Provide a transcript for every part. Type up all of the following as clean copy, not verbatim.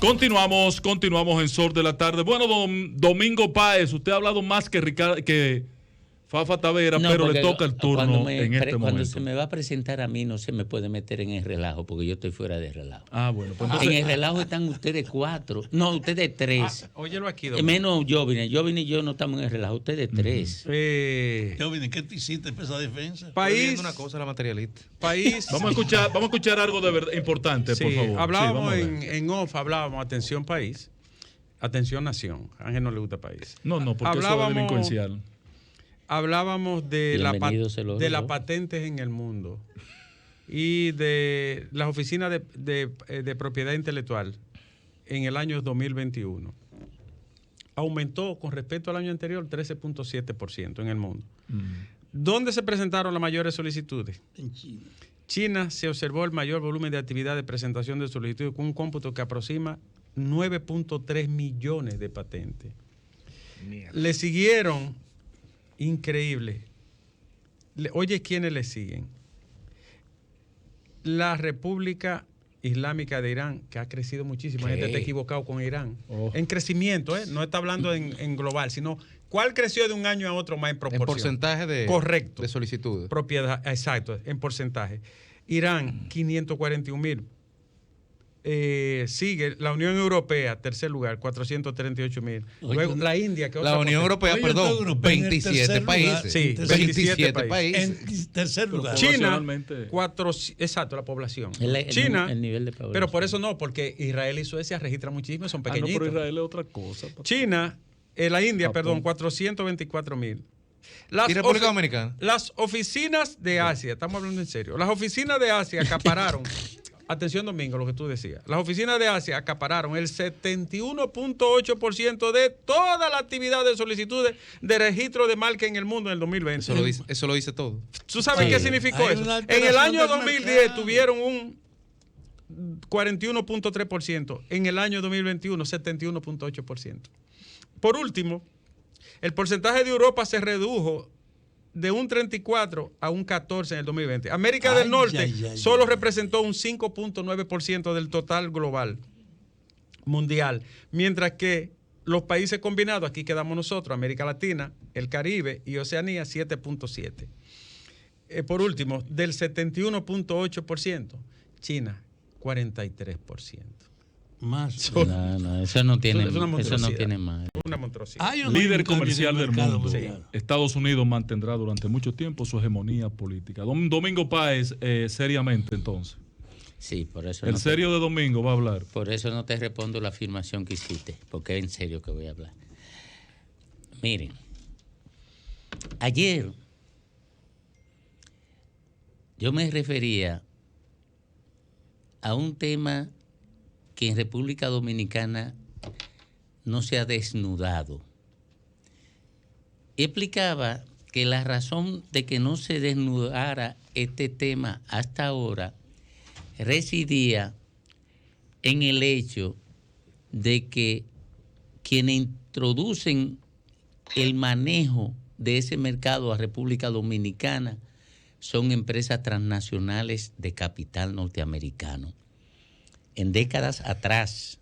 Continuamos en Sol de la Tarde. Bueno, Domingo Páez, usted ha hablado más que Fafa Tavera, No, pero le toca el turno en este cuando momento. se me va a presentar a mí, no se me puede meter en el relajo, porque yo estoy fuera de relajo. Ah, bueno. Pues en el relajo están ustedes 4. No, ustedes 3. Óyelo aquí, menos Jovine. Jovine y yo no estamos en el relajo, ustedes 3. Jovine, ¿qué te hiciste para esa defensa? País. Una cosa, la materialista. País. Vamos a escuchar algo de verdad importante, sí, por favor. Hablábamos sí, en off, hablábamos, atención país, atención nación. A Ángel no le gusta país. No, porque eso es delincuencial. Hablábamos de las patentes en el mundo y de las oficinas de propiedad intelectual en el año 2021. Aumentó con respecto al año anterior 13.7% en el mundo. ¿Dónde se presentaron las mayores solicitudes? En China. China se observó el mayor volumen de actividad de presentación de solicitudes con un cómputo que aproxima 9.3 millones de patentes. Mierda. Le siguieron, increíble. Oye, ¿quiénes le siguen? La República Islámica de Irán, que ha crecido muchísimo. La gente está equivocado con Irán. En crecimiento, no está hablando en global, sino cuál creció de un año a otro más en proporción. En porcentaje de solicitudes. Propiedad, exacto, en porcentaje. Irán, 541,000. Sigue la Unión Europea, tercer lugar, 438,000. Luego la India, que la Unión Europea, perdón, 27 países. Sí, 27 países. En tercer lugar. China, exacto, la población. China, el nivel de población. Pero por eso no, porque Israel y Suecia registran muchísimo, son pequeñitos. No, pero Israel es otra cosa. China, la India, perdón, 424,000. ¿Y República Dominicana? Las oficinas de Asia, estamos hablando en serio, las oficinas de Asia acapararon, atención Domingo, lo que tú decías, las oficinas de Asia acapararon el 71.8% de toda la actividad de solicitudes de registro de marca en el mundo en el 2020. Eso lo dice todo. ¿Tú sabes qué significó eso? En el año 2010 tuvieron un 41.3%, en el año 2021 71.8%. Por último, el porcentaje de Europa se redujo de un 34 a un 14 en el 2020. América del Norte solo representó un 5.9% del total global mundial, mientras que los países combinados, aquí quedamos nosotros, América Latina, el Caribe y Oceanía, 7.7%. Por último, del 71.8%, China, 43%. Más. No, eso no tiene más. Una monstruosidad. Líder comercial del mundo. Sí. Estados Unidos mantendrá durante mucho tiempo su hegemonía política. Domingo Páez, seriamente entonces. Sí, por eso. El serio de Domingo va a hablar. Por eso no te respondo la afirmación que hiciste, porque es en serio que voy a hablar. Miren, ayer yo me refería a un tema que en República Dominicana no se ha desnudado. Explicaba que la razón de que no se desnudara este tema hasta ahora residía en el hecho de que quienes introducen el manejo de ese mercado a República Dominicana son empresas transnacionales de capital norteamericano. En décadas atrás,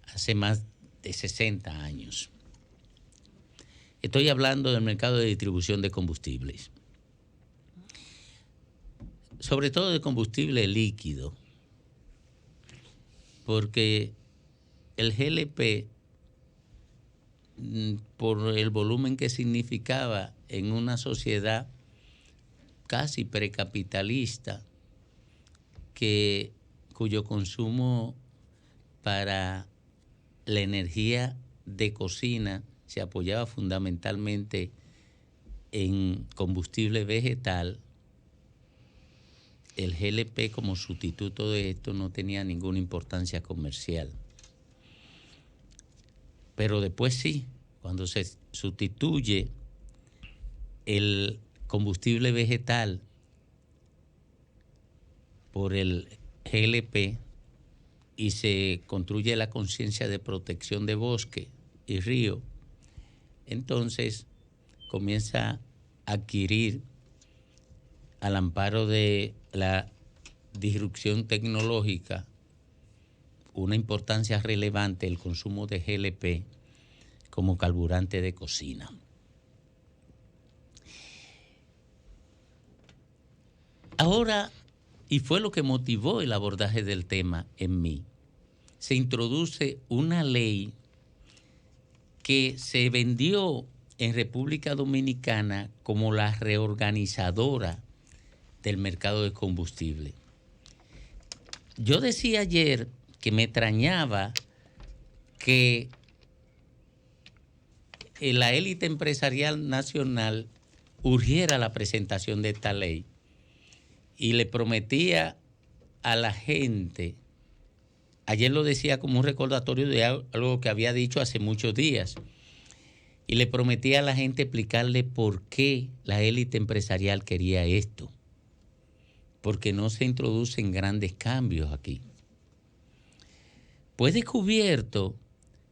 hace más de 60 años. Estoy hablando del mercado de distribución de combustibles. Sobre todo de combustible líquido, porque el GLP, por el volumen que significaba en una sociedad casi precapitalista, cuyo consumo para la energía de cocina se apoyaba fundamentalmente en combustible vegetal, el GLP como sustituto de esto no tenía ninguna importancia comercial. Pero después sí, cuando se sustituye el combustible vegetal por el GLP y se construye la conciencia de protección de bosque y río, entonces comienza a adquirir, al amparo de la disrupción tecnológica, una importancia relevante el consumo de GLP como carburante de cocina. Ahora, y fue lo que motivó el abordaje del tema en mí, se introduce una ley que se vendió en República Dominicana como la reorganizadora del mercado de combustible. Yo decía ayer que me extrañaba que la élite empresarial nacional urgiera la presentación de esta ley y le prometía a la gente, ayer lo decía como un recordatorio de algo que había dicho hace muchos días, y le prometía a la gente explicarle por qué la élite empresarial quería esto, porque no se introducen grandes cambios aquí. Pues he descubierto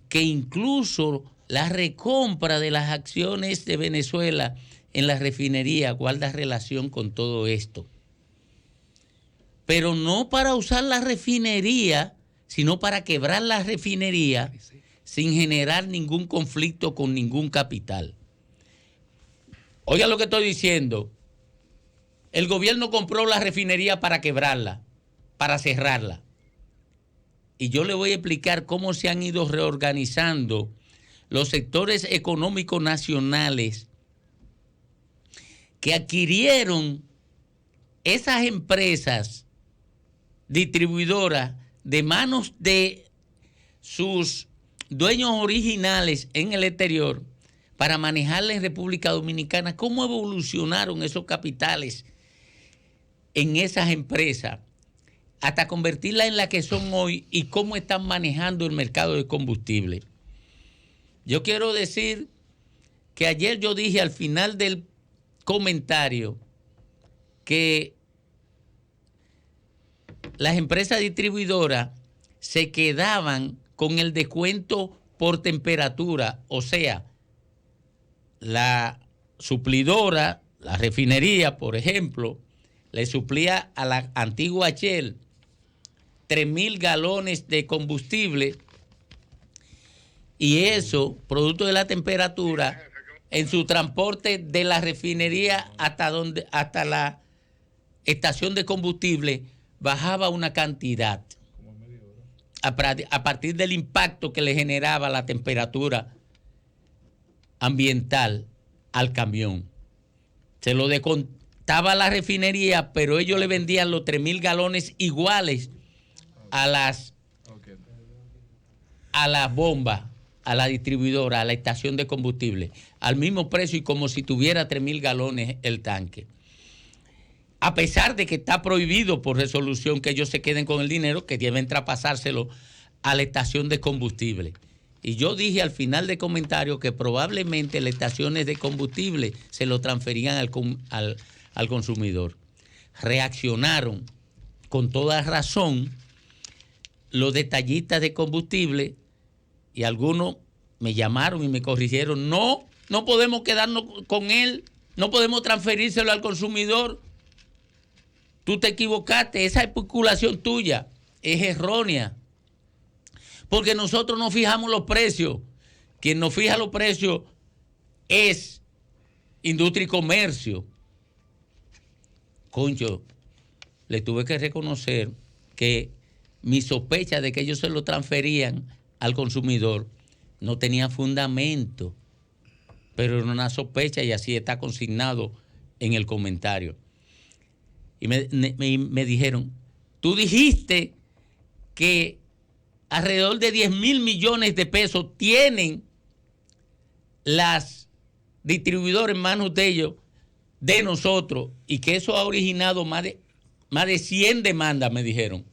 que incluso la recompra de las acciones de Venezuela en la refinería guarda relación con todo esto. Pero no para usar la refinería, sino para quebrar la refinería sin generar ningún conflicto con ningún capital. Oiga lo que estoy diciendo. El gobierno compró la refinería para quebrarla, para cerrarla. Y yo le voy a explicar cómo se han ido reorganizando los sectores económicos nacionales que adquirieron esas empresas distribuidoras de manos de sus dueños originales en el exterior para manejarla en República Dominicana. ¿Cómo evolucionaron esos capitales en esas empresas hasta convertirlas en la que son hoy y cómo están manejando el mercado de combustible? Yo quiero decir que ayer yo dije al final del comentario que las empresas distribuidoras se quedaban con el descuento por temperatura, o sea, la suplidora, la refinería, por ejemplo, le suplía a la antigua Shell 3,000 galones de combustible y eso, producto de la temperatura, en su transporte de la refinería hasta la estación de combustible, bajaba una cantidad a partir del impacto que le generaba la temperatura ambiental al camión. Se lo descontaba la refinería, pero ellos le vendían los 3,000 galones iguales a las bombas, a la distribuidora, a la estación de combustible, al mismo precio y como si tuviera 3,000 galones el tanque. A pesar de que está prohibido por resolución que ellos se queden con el dinero, que deben traspasárselo a la estación de combustible. Y yo dije al final del comentario que probablemente las estaciones de combustible se lo transferían al consumidor. Reaccionaron con toda razón los detallistas de combustible y algunos me llamaron y me corrigieron. No podemos quedarnos con él, no podemos transferírselo al consumidor. Tú te equivocaste, esa especulación tuya es errónea. Porque nosotros no fijamos los precios. Quien nos fija los precios es Industria y Comercio. Concho, le tuve que reconocer que mi sospecha de que ellos se lo transferían al consumidor no tenía fundamento. Pero era una sospecha y así está consignado en el comentario. Y me dijeron, tú dijiste que alrededor de 10,000 millones de pesos tienen las distribuidoras en manos de ellos, de nosotros, y que eso ha originado más de 100 demandas, me dijeron.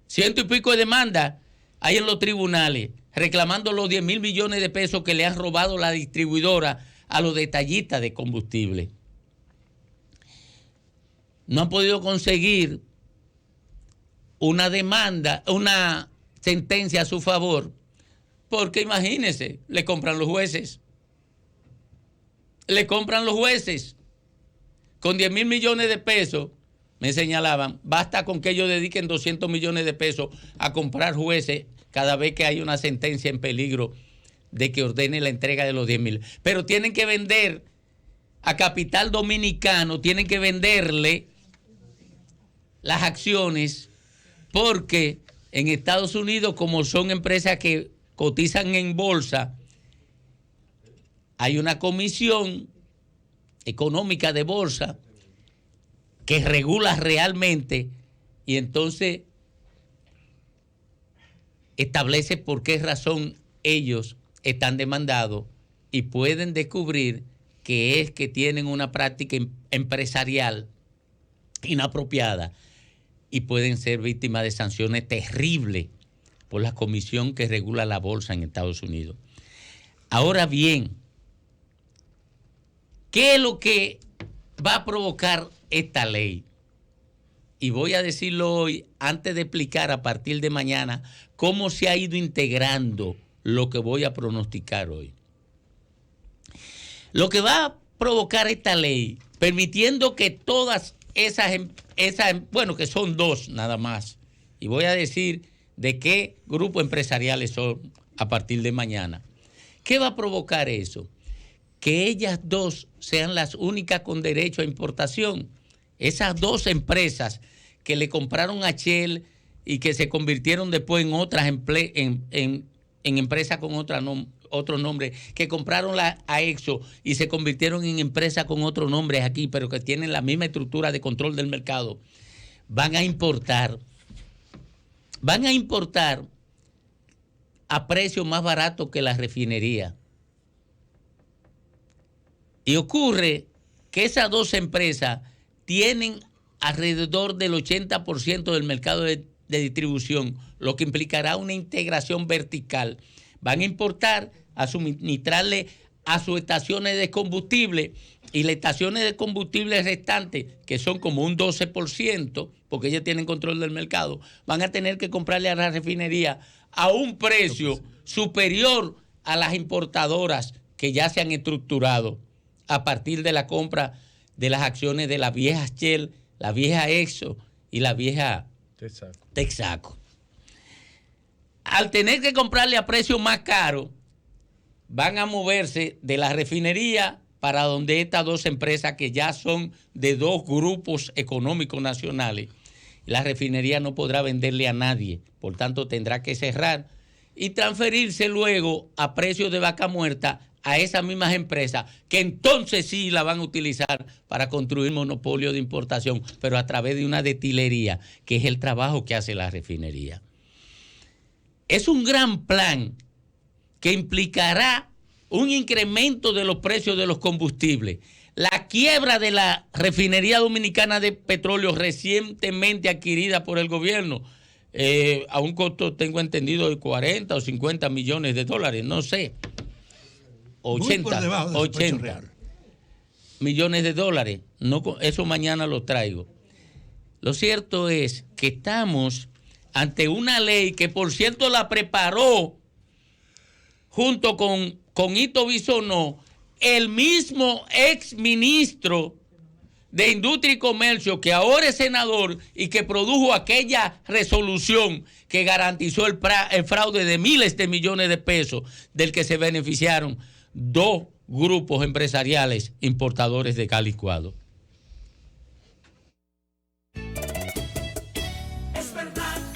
100 y pico de demandas hay en los tribunales reclamando los 10,000 millones de pesos que le han robado la distribuidora a los detallistas de combustible. No han podido conseguir una demanda, una sentencia a su favor, porque imagínense, le compran los jueces. Le compran los jueces. Con 10,000 millones de pesos, me señalaban, basta con que ellos dediquen 200 millones de pesos a comprar jueces cada vez que hay una sentencia en peligro de que ordene la entrega de los 10,000. Pero tienen que vender a capital dominicano, tienen que venderle las acciones, porque en Estados Unidos, como son empresas que cotizan en bolsa, hay una comisión económica de bolsa que regula realmente y entonces establece por qué razón ellos están demandados y pueden descubrir que es que tienen una práctica empresarial inapropiada y pueden ser víctimas de sanciones terribles por la comisión que regula la bolsa en Estados Unidos. Ahora bien, ¿qué es lo que va a provocar esta ley? Y voy a decirlo hoy antes de explicar a partir de mañana cómo se ha ido integrando lo que voy a pronosticar hoy. Lo que va a provocar esta ley, permitiendo que todas esas, bueno, que son dos nada más, y voy a decir de qué grupos empresariales son a partir de mañana. ¿Qué va a provocar eso? Que ellas dos sean las únicas con derecho a importación. Esas dos empresas que le compraron a Shell y que se convirtieron después en otras en empresas con otro nombre, que compraron a Exxon y se convirtieron en empresas con otro nombre aquí, pero que tienen la misma estructura de control del mercado, van a importar a precio más barato que la refinería. Y ocurre que esas dos empresas tienen alrededor del 80% del mercado de distribución, lo que implicará una integración vertical. Van a importar, a suministrarle a sus estaciones de combustible, y las estaciones de combustible restantes, que son como un 12%, porque ellos tienen control del mercado, van a tener que comprarle a la refinería a un precio superior a las importadoras que ya se han estructurado a partir de la compra de las acciones de la vieja Shell, la vieja Exxon y la vieja Texaco. Al tener que comprarle a precio más caro, van a moverse de la refinería para donde estas dos empresas que ya son de dos grupos económicos nacionales. La refinería no podrá venderle a nadie, por tanto tendrá que cerrar y transferirse luego a precios de vaca muerta a esas mismas empresas, que entonces sí la van a utilizar para construir monopolio de importación, pero a través de una destilería, que es el trabajo que hace la refinería. Es un gran plan que implicará un incremento de los precios de los combustibles. La quiebra de la refinería dominicana de petróleo recientemente adquirida por el gobierno, a un costo, tengo entendido, de 40 o 50 millones de dólares, no sé. 80 millones de dólares. No, eso mañana lo traigo. Lo cierto es que estamos ante una ley que, por cierto, la preparó junto con Hito Bisonó el mismo ex ministro de Industria y Comercio, que ahora es senador y que produjo aquella resolución que garantizó el fraude de miles de millones de pesos, del que se beneficiaron dos grupos empresariales importadores de gas licuado.